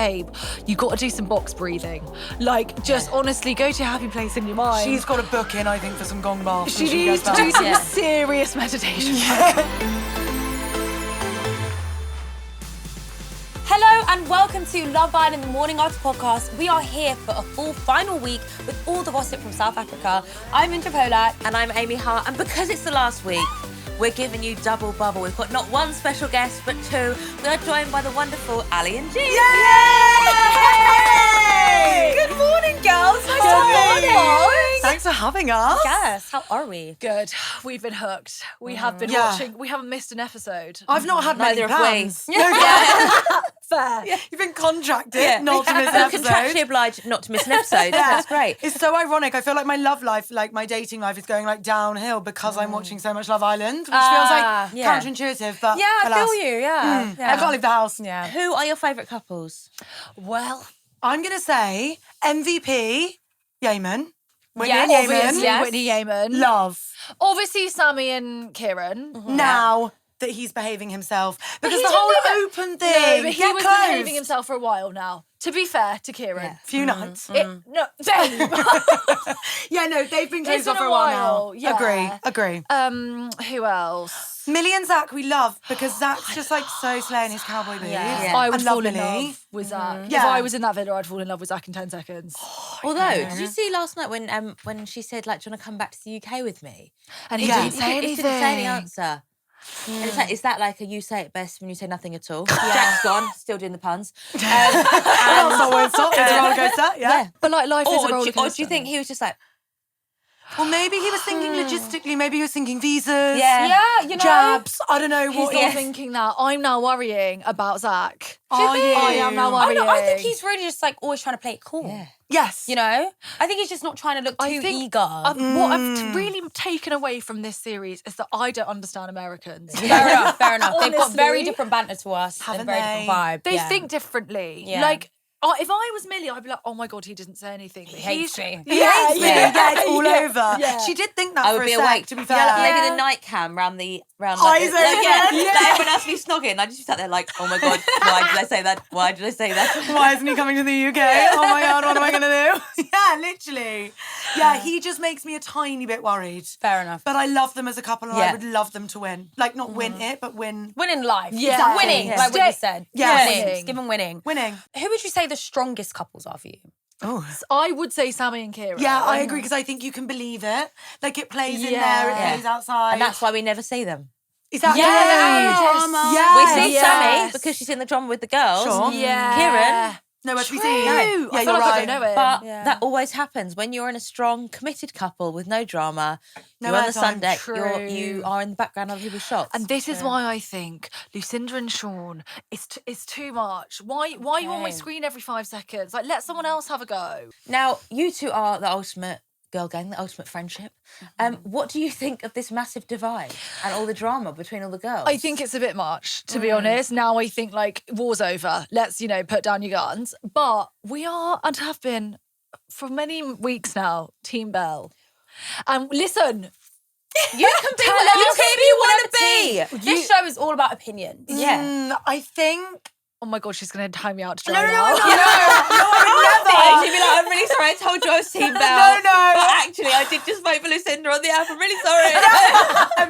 babe, you got to do some box breathing. Like, just honestly go to a happy place in your mind. She's got a book in, I think, for some gong baths. She needs to do some serious meditation. Hello and welcome to Love Island, the Morning After podcast. We are here for a full final week with all the gossip from South Africa. I'm Indiyah Polack. And I'm Amy Hart. And because it's the last week, we're giving you double bubble. We've got not one special guest, but two. We are joined by the wonderful Ali and G. Yay! Good morning, girls. Good morning. Thanks for having us. Yes, how are we? Good. We've been hooked. We have been watching. We haven't missed an episode. I've not had many Neither have plans. we. Fair. You've been contracted not to miss an episode. Contractually obliged not to miss an episode. That's great. It's so ironic. I feel like my love life, like my dating life, is going like downhill because I'm watching so much Love Island, which feels like counterintuitive. But I feel you. Yeah. I can't leave the house. Yeah. Who are your favourite couples? Well, I'm gonna say MVP, Yemen. Whitney Yes, and Yemen. obviously Yes. Whitney Yemen. Love. Obviously Sammy and Kieran. Now that he's behaving himself. Because he the whole didn't never- open No, thing. but he get was close. behaving himself for a while now. To be fair to Kieran. Few nights. No, babe. Yeah, no, they've been It's closed off been for a a while while, now. yeah. Agree. Who else? Millie and Zach we love because Zach's just like so slaying his cowboy boots. Yeah. I would And fall in Millie. love with Zach. If Yeah. I was in that video, I'd fall in love with Zach in 10 seconds. Although, did you see last night when she said, like, do you want to come back to the UK with me? And he Yeah. didn't say anything. He didn't say any answer. And it's like, is that like a you say it best when you say nothing at all? Jack's gone, still doing the puns. That's not where it's up. It's a roller coaster. Yeah. But like life is a roller Or coaster. do you think he was just like, Well, maybe he was thinking logistically. Maybe he was thinking visas. Yeah, you know. Jabs. I don't know He's what. not thinking that. I'm now worrying about Zach. Are you? I am now I worrying. know. I think he's really just like always trying to play it cool. yeah. Yes. You know, I think he's just not trying to look too I think eager. what I've really taken away from this series is that I don't understand Americans. Fair enough. Fair enough. They've got very Honestly. different banter to us. Haven't and very they? different vibe. They yeah. think differently. Yeah. Like, if I was Millie, I'd be like, oh my God, he didn't say anything. He hates me. He hates me. Yeah, it's all over. Yeah. She did think that I for would a be sec, awake. to be fair. Yeah, like maybe the night cam round like, Eyes like, open. yeah, Yeah. like everyone else be snogging. I just sat there like, oh my God, why did I say that? Why did I say that? Why isn't he coming to the UK? Oh my God, what am I going to do? Yeah, literally. Yeah, he just makes me a tiny bit worried. Fair enough. But I love them as a couple and I Yeah. would love them to win. Like, not win it, but win. Winning life. Yeah. Exactly. Winning, Yeah. like what you said. Yeah. Winning. Winning. Give them winning. Winning. Who would you say the strongest couples are for you? Oh. I would say Sammy and Kieran. Yeah, I agree because I think you can believe it. Like, it plays in Yeah. there, it plays outside. And that's why we never see them. Exactly. Yes. Drama. Yes. We see Yes. Sammy because she's in the drama with the girls. Sure. Yeah. Kieran. Nowhere to be True. seen. I Yeah, feel you're like right. I don't know it. But Yeah. that always happens when you're in a strong, committed couple with no drama. No You're on the airtime. sun deck. True. You are in the background of other people's shots. And this is why I think Lucinda and Sean is too much. Why are you on my Okay. screen every 5 seconds? Like, let someone else have a go. Now, you two are the ultimate girl gang, the ultimate friendship. What do you think of this massive divide and all the drama between all the girls? I think it's a bit much, to be honest. Now I think, like, war's over. Let's, put down your guns. But we are, and have been, for many weeks now, Team Belle. And listen, you can be whatever team you want to be. This show is all about opinions. Yeah. I think... oh my God, she's going to tie me out to No, dry no, now. no, no. She'd be like, I'm really sorry, I told you I was Team Belle. No. But actually, I did just vote for Lucinda on the app. I'm really sorry.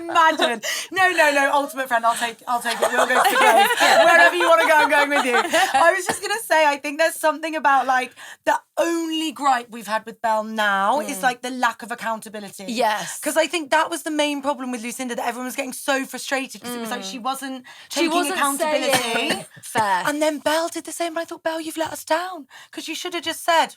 Imagine. No. Ultimate friend, I'll take it. We'll go to the grave. Wherever you want to go, I'm going with you. I was just going to say, I think there's something about, like, the only gripe we've had with Belle now is, like, the lack of accountability. Yes. Because I think that was the main problem with Lucinda, that everyone was getting so frustrated because it was like she wasn't taking accountability. saying fair. And then Belle did the same. But I thought, Belle, you've let us down. Because you should have just said,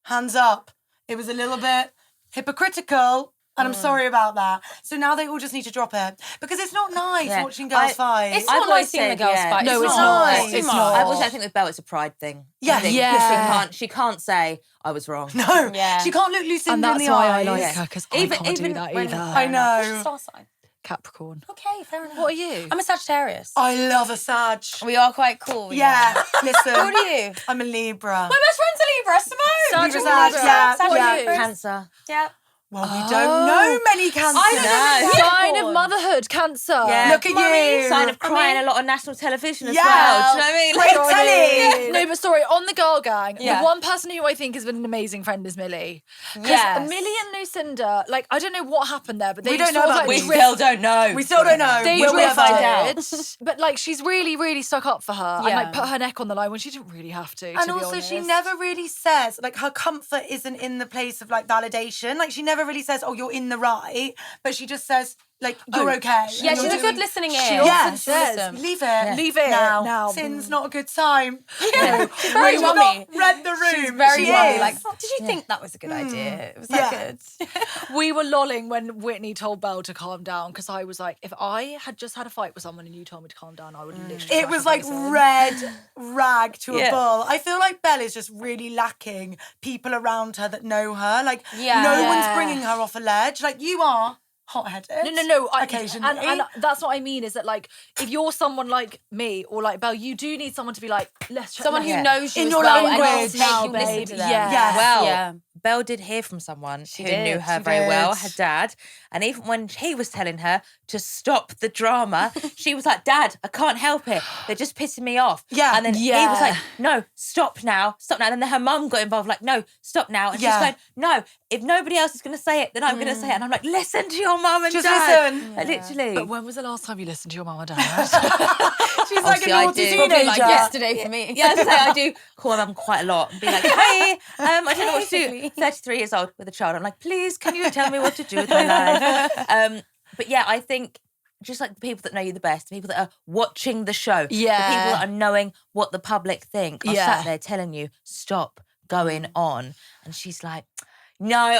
hands up. It was a little bit hypocritical. And I'm sorry about that. So now they all just need to drop it. Because it's not nice watching girls fight. It's I've not always nice seeing the said, girls yeah. fight. No, it's it's not. not. It's too It's much. not. I also think with Belle, it's a pride thing. Yeah. I think Yeah. She can't say, I was wrong. No. Yeah. She can't look Lucinda And that's in the why I eyes. like her, because I Even- can't do even that when- either. I know. What's your star sign? Capricorn. Okay, fair enough. What are you? I'm a Sagittarius. I love a Sag. We are quite cool. Yeah, listen. What are you? I'm a Libra. My best friend's a Libra, Simone. Libra Sag, yeah. Sag, What are Libra. you? Cancer. Yeah. Well, we don't know many cancers. I don't know. Sign of motherhood, cancer. Yeah. Look at you. Sign of crying a lot on national television as Yeah. well. Do you know what I mean? Great telly. No, but sorry, on the girl gang, Yeah. the one person who I think has been an amazing friend is Millie. Because Yes. Millie and Lucinda, like, I don't know what happened there, but they We don't know sort of, about like, this. We still don't know. We still don't know. They We'll never drifted, find out. but like she's really, really stuck up for her and Yeah. like put her neck on the line when she didn't really have to. And be also, honest. she never really says, like, her comfort isn't in the place of, like, validation. Like, she never really says, oh, you're in the right. But she just says, like, you're okay. Yeah, You're she's a doing- good listening ear. She often Yes, says, yes. Leave it. Leave it now. now. Sin's not a good time. Yeah. She's very She's mummy. not read the room. She's very She mummy. is. Like, did you think that was a good idea? Was that good? We were lolling when Whitney told Belle to calm down because I was like, if I had just had a fight with someone and you told me to calm down, I would literally. It smash was my like face in. red rag to Yeah. a bull. I feel like Belle is just really lacking people around her that know her. Like, Yeah. no Yeah. one's bringing her off a ledge. Like, you are hot-headed. No. Occasionally. And that's what I mean is that, like, if you're someone like me or like Belle, you do need someone to be like, let's check Someone that. who knows you In as your well language. and will Now, make you listen babe. to them. Yeah. Yes. Well, Yeah. Belle did hear from someone who did, knew her she very did. well, her dad. And even when he was telling her to stop the drama, she was like, Dad, I can't help it. They're just pissing me off. Yeah. And then he was like, no, stop now. And then her mum got involved, like, no, stop now. And Yeah. she's going, no, if nobody else is going to say it, then I'm going to say it. And I'm like, listen to your mum and Just dad. listen. Like, literally. But when was the last time you listened to your mum and dad? She's like Obviously, a I naughty do. teenager. Probably like yesterday for me. Yeah, I do call my mum quite a lot and be like, hey, I don't know what to do. Basically. 33 years old with a child. I'm like, please, can you tell me what to do with my life? But yeah, I think just like the people that know you the best, the people that are watching the show, the people Yeah. that are knowing what the public think are Yeah. sat there telling you, stop going on. And she's like, no,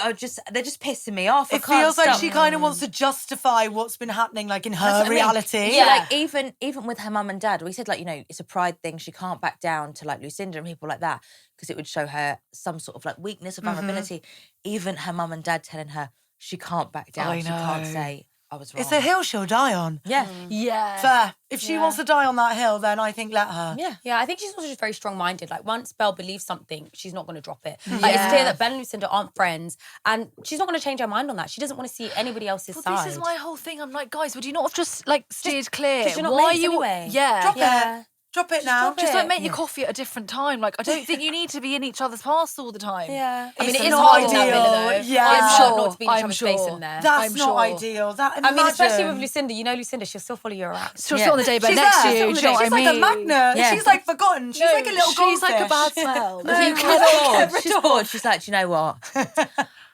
they're just pissing me off. I It can't feels like stop. she kind of wants to justify what's been happening, like, in That's her what I mean. reality. Yeah, like even with her mum and dad, we said, like, you know, it's a pride thing. She can't back down to like Lucinda and people like that because it would show her some sort of like weakness or vulnerability. Even her mum and dad telling her she can't back down. I She can't know. say I was wrong. It's a hill she'll die on. Yeah. Yeah. Fair. If she wants to die on that hill, then I think let her. Yeah. Yeah, I think she's also just very strong-minded. Like, once Belle believes something, she's not going to drop it. Like, it's clear that Belle and Lucinda aren't friends, and she's not going to change her mind on that. She doesn't want to see anybody else's Well, side. this is my whole thing. I'm like, guys, would you not have just like steered clear? 'cause you're not Why mates you? anyway. Yeah. Drop Yeah. it. Drop it now. Just like make your coffee at a different time. Like, I don't think you need to be in each other's past all the time. Yeah. I mean, It's it is not hard in that ideal. villa, though. Yeah. It's I'm hard sure. not to be in each I'm other's face sure. in there. That's I'm not sure. ideal. I mean, especially with Lucinda, you know Lucinda, she'll still follow you around. She'll Yeah. sit on the day bed She's next there. to you. Do you know what I She's like a mean? magnet. Yeah. She's like forgotten. She's like a little goldfish. She's like a bad smell. No, You she's cannot- Bored. She's bored. She's like, do you know what?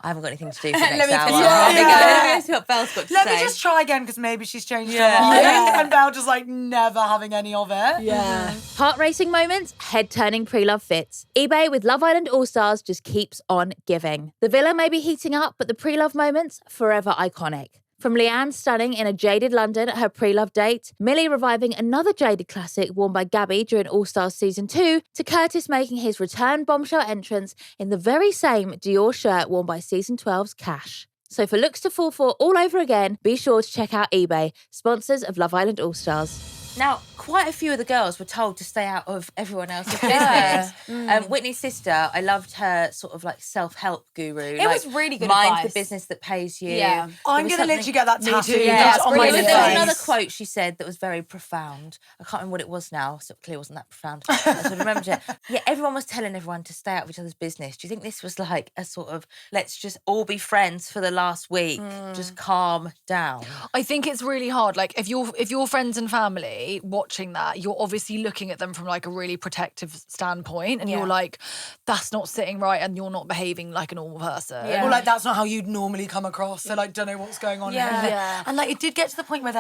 I haven't got anything to do for the Let next me hour. tell you. Let me go. Yeah. Let me see what Belle's got to Let say. me just try again because maybe she's changed Yeah. her mind. Yeah. And Belle just like never having any of it. Yeah. Heart racing moments, head turning pre-love fits. eBay with Love Island All Stars just keeps on giving. The villa may be heating up, but the pre-love moments, forever iconic. From Leanne stunning in a jaded London at her pre-love date, Millie reviving another jaded classic worn by Gabby during All Stars Season 2, to Curtis making his return bombshell entrance in the very same Dior shirt worn by Season 12's Cash. So for looks to fall for all over again, be sure to check out eBay, sponsors of Love Island All Stars. Now, quite a few of the girls were told to stay out of everyone else's business. Whitney's sister, I loved her sort of like self-help guru. It was really good Mind advice. the business that pays you. Yeah. I'm There was going to something- literally get that tattooed Yeah, on my brilliant. there was face. another quote she said that was very profound. I can't remember what it was now, so it clearly wasn't that profound. I sort of remembered it. Yeah, everyone was telling everyone to stay out of each other's business. Do you think this was like a sort of, let's just all be friends for the last week, just calm down? I think it's really hard. Like, if you're friends and family watching that, you're obviously looking at them from like a really protective standpoint, and you're like, that's not sitting right, and you're not behaving like a normal person. Yeah. Or like that's not how you'd normally come across. So like don't know what's going on Yeah. here. Yeah. And like it did get to the point where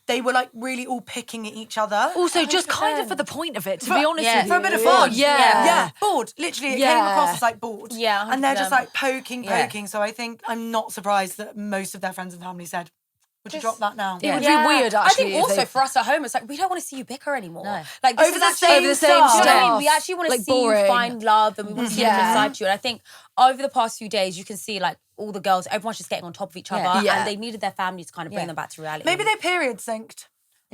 they were like really all picking at each other. Also, just kind of for the point of it, to be honest yeah. with you. For a bit of fun. Yeah. Yeah. Bored. Literally, it came Yeah. across as like bored. Yeah, And they're just 100%. like poking. Yeah. So I think I'm not surprised that most of their friends and family said, would you drop that now? It would be weird, I actually. think if also they- for us at home, it's like we don't want to see you bicker anymore. No. Like this Over is the actually- same Over the same Do you know what I stuff. mean? We actually want to Like see you boring. find love, and we want to see a Yeah. different side to you. And I think over the past few days, you can see like all the girls, everyone's just getting on top of each other, Yeah. and they needed their family to kind of bring them back to reality. Maybe they period synced.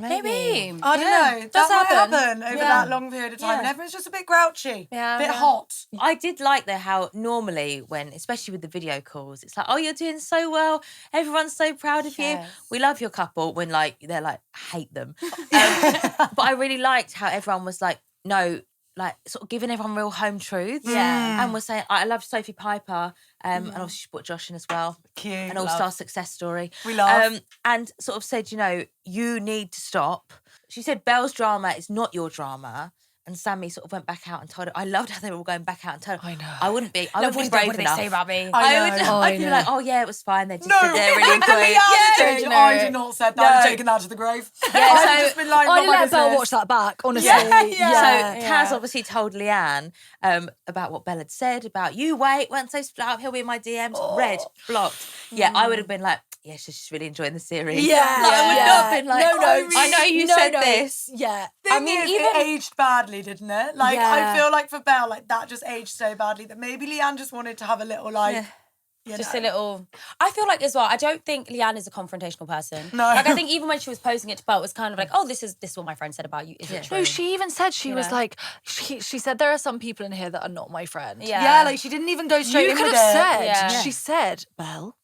Maybe. I don't know. Does That might happen. happen over that long period of time. And everyone's just a bit grouchy, a bit hot. I did like though how normally when, especially with the video calls, it's like, oh, you're doing so well. Everyone's so proud of you. We love your couple when like, they're like, hate them. But I really liked how everyone was like, no, like sort of giving everyone real home truths. Yeah. And was saying, I love Sophie Piper. And also she brought Josh in as well. Cute. An all-star success story. We love. And sort of said, you know, you need to stop. She said Belle's drama is not your drama. And Sammy sort of went back out and told her. I loved how they were all going back out and told her. I know. I wouldn't be brave What enough. did they say about me? I'd be like, oh yeah, it was fine. They just said they're really the enjoying reality. Yeah, I did not said that. I'm taking that to the grave. I've just been like, I not didn't my let Belle business. watch that back, honestly. Yeah. So Kaz obviously told Leanne about what Belle had said about you wait, once they split up, he'll be in my DMs, red, blocked. Yeah, I would have been like, yeah, she's really enjoying the series. Yeah. Like, I would not have been like, No, I know you said this. Yeah. I mean, it aged badly, didn't it? Like, I feel like for Belle, like that just aged so badly that maybe Leanne just wanted to have a little like, Just a little. I feel like as well. I don't think Leanne is a confrontational person. No. Like I think even when she was posing it to Belle, it was kind of like, oh, this is what my friend said about you. Is it true? No, she even said she was like, she said there are some people in here that are not my friend. Yeah, like she didn't even go straight You in could with have it. said, Yeah. she said, Belle,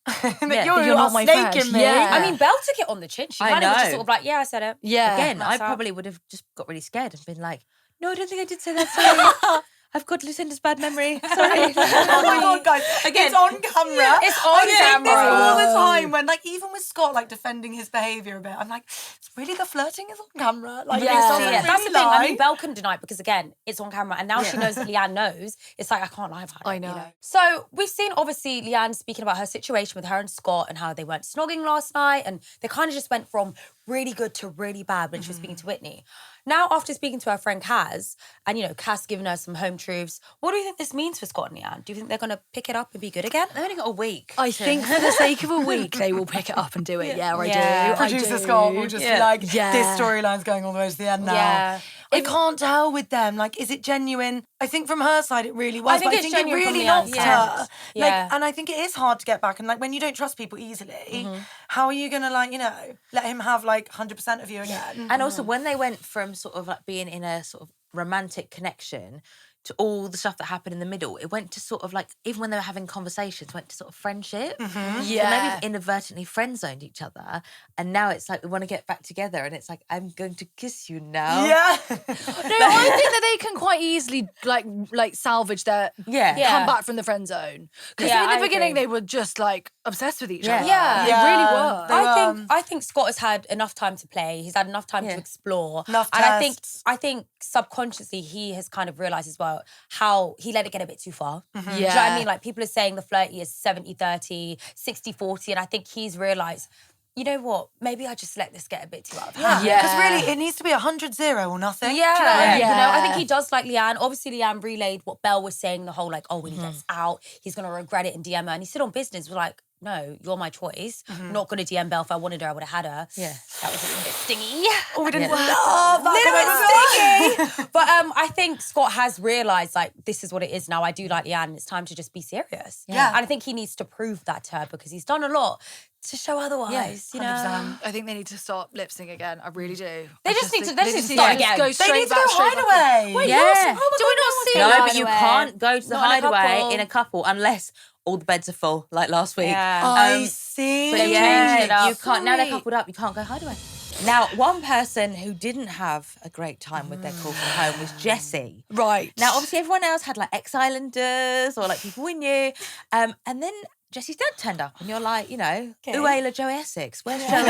You're not my friend. snaking me. Yeah. I mean, Belle took it on the chin. She I kind of was just know. sort of like, yeah, I said it. yeah. Again, I that's how- probably would have just got really scared and been like, no, I don't think I did say that. Sorry. I've got Lucinda's bad memory. Sorry. Oh my God, guys. Again. It's on camera. It's on I think this camera. all the time when, like, even with Scott, like, defending his behaviour a bit, I'm like, it's really the flirting is on camera. Like, Yeah. it doesn't Yeah, really that's the thing. lie. I mean, Belle couldn't deny it because, again, it's on camera. And now she knows that Leanne knows. It's like, I can't lie about it. I know. You know? So we've seen, obviously, Leanne speaking about her situation with her and Scott and how they weren't snogging last night. And they kind of just went from really good to really bad when she was speaking to Whitney. Now, after speaking to her friend Kaz, and, you know, Kaz giving her some home truths, what do you think this means for Scott and Leanne? Do you think they're going to pick it up and be good again? They've only got a week. I think for the sake of a week, they will pick it up and do it. Yeah, I Yeah. do. Producer Scott will just be like, Yeah. this storyline's going all the way to the end now. Yeah. I can't tell with them. Like, is it genuine? I think from her side it really was. I think but it's I think it genuine from really Leanne's knocked side. her. Like, Yeah. and I think it is hard to get back. And like when you don't trust people easily, how are you gonna like, you know, let him have like 100% of you again? And also when they went from sort of like being in a sort of romantic connection to all the stuff that happened in the middle, it went to sort of like, even when they were having conversations, went to sort of friendship. So maybe they've inadvertently friend zoned each other. And now it's like, we want to get back together. And it's like, I'm going to kiss you now. Yeah. No, I think that they can quite easily like salvage their Yeah. Yeah. come back from the friend zone. Because Yeah, in the I beginning agree. they were just like obsessed with each Yeah. other. Yeah. They Yeah. really were. I think Scott has had enough time to play. He's had enough time to explore. Enough and tests. I think subconsciously he has kind of realised as well how he let it get a bit too far. Do you know what Yeah. I mean? Like people are saying the flirty is 70-30, 60-40, and I think he's realised, you know what, maybe I just let this get a bit too out of hand. Yeah. Because really, it needs to be 100-0 or nothing. Yeah. Do you know? You know, I Yeah. think he does like Leanne. Obviously, Leanne relayed what Belle was saying, the whole like, oh, when he gets out, he's going to regret it and DM her. And he said on business, was like, no, you're my choice. I'm not going to DM Belle. If I wanted her, I would have had her. Yeah. That was a little bit stingy. Oh, we didn't Yeah. love that. Little bit stingy. But I think Scott has realised, like, this is what it is now. I do like Leanne, and it's time to just be serious. Yeah. And I think he needs to prove that to her because he's done a lot to show otherwise, you know. 100%. I think they need to start lip sync again. I really do. They I just need to- think they they just need need to to start go again. straight They need to back, go straight back. hideaway. Wait, Yeah. yes. Do Oh my God, we not wants see to No, go but you hideaway. can't go to the Not in a hideaway couple. in a couple unless all the beds are full, like last week. Yeah. I see. But They've yeah, changed it up. you can't. Now they're Sorry. coupled up. You can't go hideaway. Now, one person who didn't have a great time with their call from home was Jessy. Right. Now, obviously, everyone else had like ex-Islanders or like people we knew, and then Jessy's dad turned up, and you're like, you know, Uela Joey Essex, where's Joey?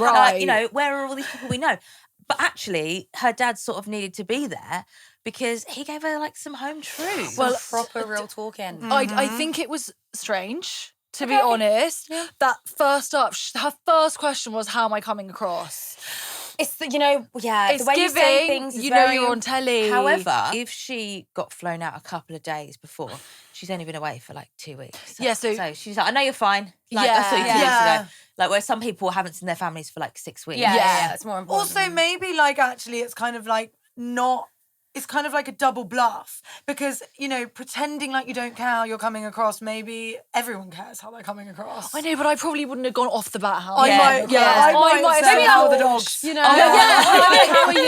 Right. You know, where are all these people we know? But actually, her dad sort of needed to be there because he gave her like some home truths. Well, Proper real talking. I think it was strange, to be honest. That first up, her first question was, how am I coming across? It's the, you know, yeah, It's the way you say giving, things is you know very... you're on telly. However, if she got flown out a couple of days before, she's only been away for like 2 weeks. Yeah, so- she's like, I know you're fine. Like, Yeah. I saw you 2 Yeah. weeks ago. Like where some people haven't seen their families for like 6 weeks. Yeah, Yeah. it's more important. Also, maybe like actually, it's kind of like not it's kind of like a double bluff because, you know, pretending like you don't care how you're coming across, maybe everyone cares how they're coming across. I know, but I probably wouldn't have gone off the bat how I might have said, how are the dogs? You know, how are you?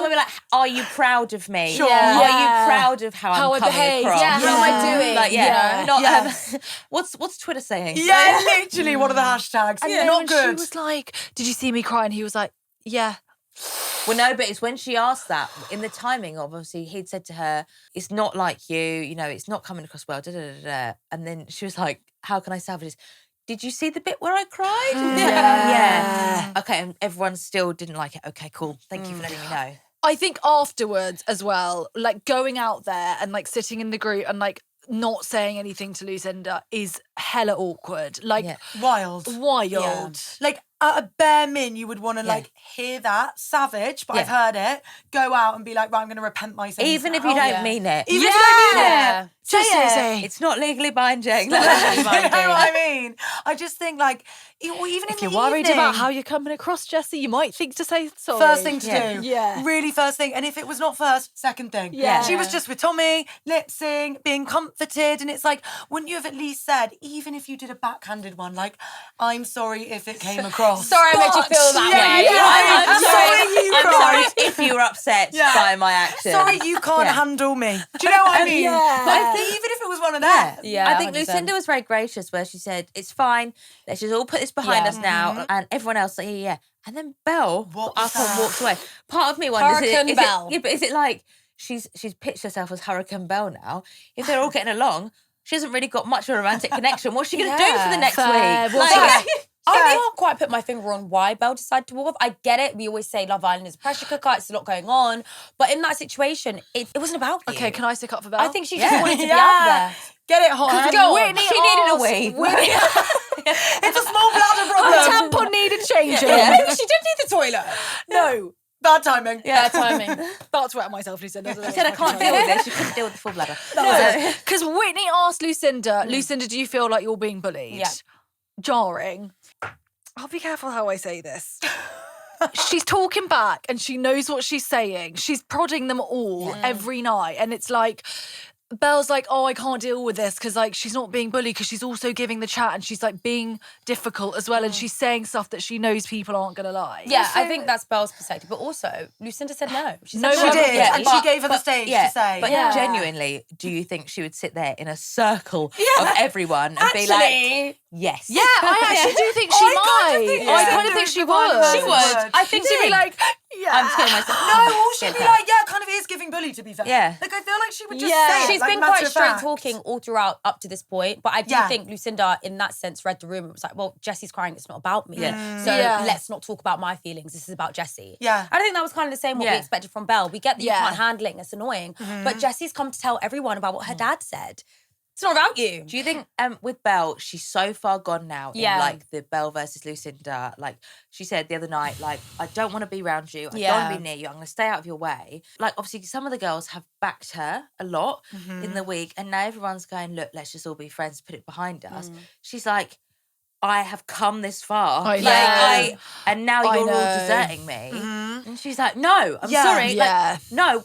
We'll be like, are you proud of me? Sure. Are you proud of how I'm I coming behave? across? Yeah, how am I doing? Like, not what's Twitter saying? Yeah, literally one of the hashtags. And Yeah, then not when good. she was like, did you see me cry? And he was like, yeah. Well, no, but it's when she asked that, in the timing of, obviously, he'd said to her, it's not like you know, it's not coming across well, And then she was like, how can I salvage this? Did you see the bit where I cried? Yeah. Okay, and everyone still didn't like it. Okay, cool. Thank you for letting me know. I think afterwards as well, like going out there and like sitting in the group and like not saying anything to Lucinda is hella awkward. Like Wild. Yeah. Like at a bare min, you would want to like hear that, savage, but I've heard it, go out and be like, right, I'm going to repent myself. Even if you don't mean it. Even if you don't mean it. Just say. It's not legally binding. You know what I mean? I just think like, even If in you're the worried evening, about how you're coming across, Jessy, you might think to say sorry. First thing to do. Yeah. Really first thing. And if it was not first, second thing. Yeah. She was just with Tommy, lip sync, being comforted. And it's like, wouldn't you have at least said, even if you did a backhanded one, like, I'm sorry if it came across. Sorry, I made you feel that way. I'm sorry you I'm cried. sorry if you were upset by my action. Sorry you can't handle me. Do you know what I mean? Yeah. But I think even if it was one of them. Yeah, I think 100%. Lucinda was very gracious where she said, it's fine, let's just all put this behind us now. And everyone else like, yeah. And then Belle got up and walked away. Part of me wonders, Hurricane Belle. Yeah, but is it like she's pitched herself as Hurricane Belle now? If they're all getting along, she hasn't really got much of a romantic connection. What's she going to do for the next fair. week? Well, I can't quite put my finger on why Belle decided to walk off. I get it. We always say Love Island is a pressure cooker. It's a lot going on. But in that situation, it wasn't about you. Okay, can I stick up for Belle? I think she just wanted to be out there. Get it hot. Whitney She needed a wee. It's a small bladder problem. tampon needed changing. Maybe she did need the toilet. No. Bad timing. Yeah, timing. That's wet myself, Lucinda. She said, I can't deal with this. She couldn't deal with the full bladder. Because Whitney asked Lucinda, Lucinda, do you feel like you're being bullied? Yeah. Jarring. I'll be careful how I say this. She's talking back and she knows what she's saying. She's prodding them all every night. And it's like, Belle's like, oh, I can't deal with this because like she's not being bullied because she's also giving the chat and she's like being difficult as well and she's saying stuff that she knows people aren't going to like. Yeah, I think that's Belle's perspective. But also, Lucinda said no. She said She did. Yeah, and she gave her the stage to say. But genuinely, do you think she would sit there in a circle of everyone and be like, yes? Yeah, I actually do think she might. I kind of think she would. She would. I think she'd be like, yeah. I'm scared myself. No, all she'd be like, yeah, kind of is giving bully, to be fair. Yeah. Like, I feel like she would just say it. She's like, been matter quite of straight fact. talking all throughout up to this point. But I do think Lucinda, in that sense, read the room and was like, well, Jessy's crying. It's not about me. So let's not talk about my feelings. This is about Jessie. Yeah. I think that was kind of the same what we expected from Belle. We get that you Yeah. can't handle it and it's annoying. But Jessy's come to tell everyone about what her dad said. It's not about you. Do you think with Belle, she's so far gone now in like the Belle versus Lucinda? Like she said the other night, like, I don't want to be around you. I don't want to be near you. I'm going to stay out of your way. Like, obviously, some of the girls have backed her a lot in the week. And now everyone's going, look, let's just all be friends, put it behind us. She's like, I have come this far. And now you're all deserting me. And she's like, no, I'm sorry. Yeah. Like, no,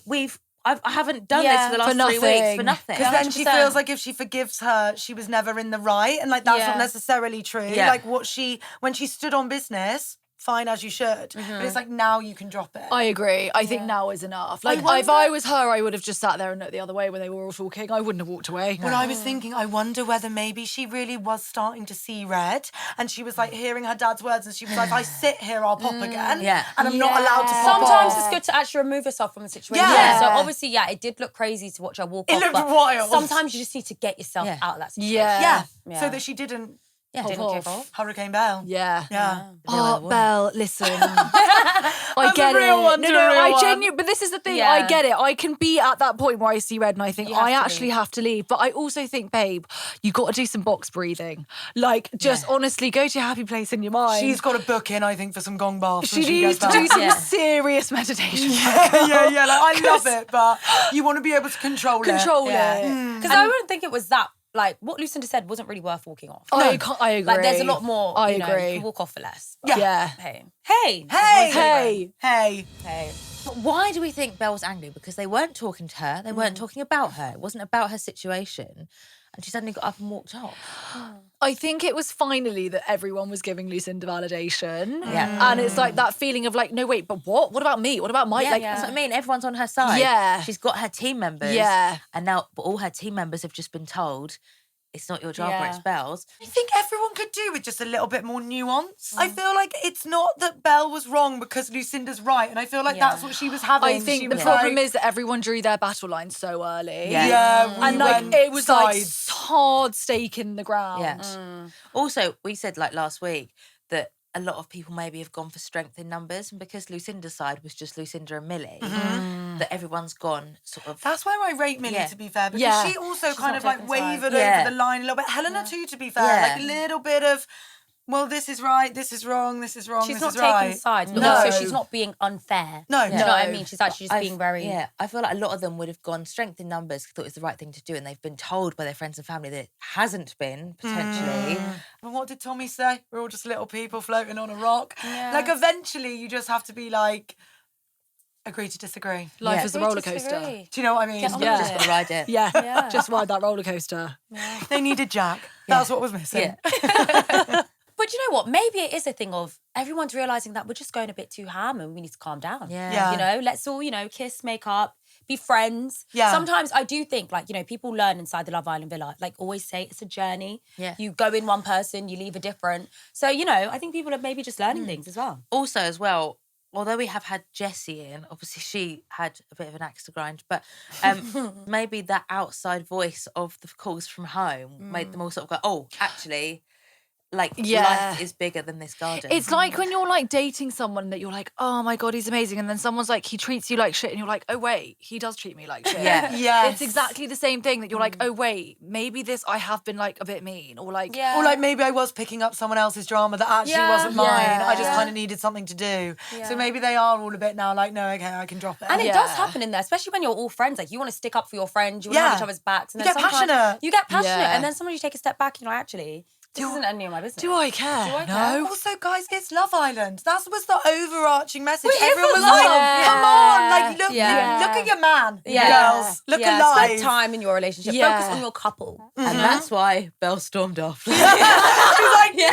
I haven't done this for the last 3 weeks for nothing. Because then she feels like if she forgives her, she was never in the right. And like, that's not necessarily true. Yeah. Like when she stood on business, fine as you should. But it's like, now you can drop it. I agree. I think now is enough. Like, if I was her, I would have just sat there and looked the other way when they were all talking. I wouldn't have walked away. Well, I was thinking, I wonder whether maybe she really was starting to see red and she was like hearing her dad's words and she was like, if I sit here, I'll pop again. Yeah. And I'm not allowed to pop Sometimes off. it's good to actually remove yourself from the situation. Yeah. So obviously, it did look crazy to watch her walk off. looked but wild. Sometimes you just need to get yourself out of that situation. Yeah. Yeah. So that she didn't Didn't off. give off. Hurricane Belle. Yeah. Yeah. Oh, Belle, listen. I get a real it. one, No, to a real I one. genuinely, but this is the thing. Yeah. I get it. I can be at that point where I see red and I think You have I to actually leave. have to leave. But I also think, babe, you got to do some box breathing. Like, just honestly, go to your happy place in your mind. She's got a book in, I think, for some gong baths. She when needs gets to do back. some serious meditation. yeah. Like, I love it, but you want to be able to control it. Control it. Because I wouldn't think it was that. Like, what Lucinda said wasn't really worth walking off. I agree. Like, there's a lot more. I you know, agree. you can walk off for less. Yeah. Hey. Hey. Hey. Hey. Hey. But why do we think Belle was angry? Because they weren't talking to her. They weren't talking about her. It wasn't about her situation. And she suddenly got up and walked off. I think it was finally that everyone was giving Lucinda validation. Yeah. And it's like that feeling of like, no, wait, but what? What about me? What about my... like, That's what I mean. Everyone's on her side. Yeah. She's got her team members. Yeah. And now all her team members have just been told, it's not your job, or it's Belle's. I think everyone could do with just a little bit more nuance. I feel like it's not that Belle was wrong because Lucinda's right, and I feel like that's what she was having. I think the problem is that everyone drew their battle line so early. And like it was sides. like hard stake in the ground. Yeah. Also, we said like last week that a lot of people maybe have gone for strength in numbers, and because Lucinda's side was just Lucinda and Millie, that everyone's gone sort of... That's where I rate Millie, to be fair, because Yeah. she also She's kind not of like taking sides. wavered over the line a little bit. Helena too, to be fair. Like a little bit of, well, this is right, this is wrong, this is wrong, She's this not is right. taking sides, but No. also she's not being unfair. No, Do you know what I mean? She's actually just being very... Yeah, I feel like a lot of them would have gone strength in numbers, thought it was the right thing to do, and they've been told by their friends and family that it hasn't been, potentially. And what did Tommy say? We're all just little people floating on a rock. Like, eventually, you just have to be like, agree to disagree. Life is a Agree to roller coaster. disagree. Do you know what I mean? Get on Yeah. with Just it. got to ride it. Yeah. Just ride that roller coaster. They needed Jack. That's what was missing. But you know what? Maybe it is a thing of everyone's realising that we're just going a bit too ham and we need to calm down. Yeah. You know, let's all, you know, kiss, make up, be friends. Yeah. Sometimes I do think, like, you know, people learn inside the Love Island villa. Like, always say it's a journey. Yeah. You go in one person, you leave a different. So, you know, I think people are maybe just learning things as well. Also, as well, although we have had Jessy in, obviously she had a bit of an axe to grind, but maybe that outside voice of the calls from home made them all sort of go, oh, actually, like, life is bigger than this garden. It's like when you're like dating someone that you're like, oh my God, he's amazing. And then someone's like, he treats you like shit. And you're like, oh wait, he does treat me like shit. Yeah. Yes. It's exactly the same thing that you're like, oh wait, maybe this, I have been like a bit mean or like. Or like maybe I was picking up someone else's drama that actually wasn't mine. I just kind of needed something to do. So maybe they are all a bit now like, no, okay, I can drop it. And it does happen in there, especially when you're all friends. Like, you want to stick up for your friends, you want to have each other's backs. And You then get sometimes passionate. You get passionate. Yeah. And then sometimes you take a step back and you're like, actually, this isn't any of my business. Do I care? Do I No. care? Also, guys, it's Love Island. That was the overarching message. We're here Everyone for was like, love. come on, like, look at your man, girls. Look alive. Spend time in your relationship. Yeah. Focus on your couple. and that's why Belle stormed off. She's like, no,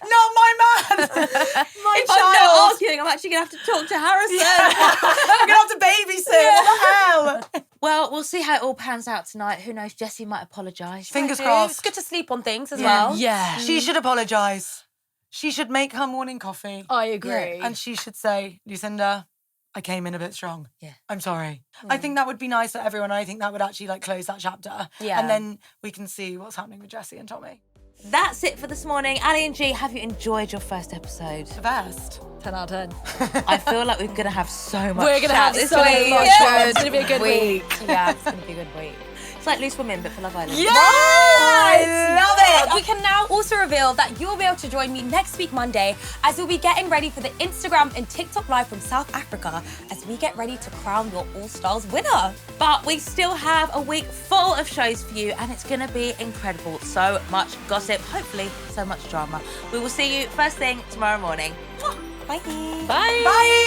not my man. My If I'm child. not arguing, I'm actually going to have to talk to Harrison. I'm going to have to babysit. What the hell? Well, we'll see how it all pans out tonight. Who knows? Jessy might apologise. Fingers It's crossed. good to sleep on things as well. Yeah. She should apologise. She should make her morning coffee. I agree. And she should say, Lucinda, I came in a bit strong. Yeah. I'm sorry. I think that would be nice for everyone. I think that would actually like close that chapter. Yeah. And then we can see what's happening with Jessy and Tommy. That's it for this morning. Ali and G, have you enjoyed your first episode? The best. 10 out of 10. I feel like we're going to have so much We're going to chat have this so week. much fun. It's going to be a good week. Yeah, it's going to be a good week. It's like Loose Women, but for Love Island. Yeah! I love it. We can now also reveal that you'll be able to join me next week, Monday, as we'll be getting ready for the Instagram and TikTok Live from South Africa as we get ready to crown your All-Stars winner. But we still have a week full of shows for you, and it's going to be incredible. So much gossip, hopefully so much drama. We will see you first thing tomorrow morning. Bye. Bye. Bye.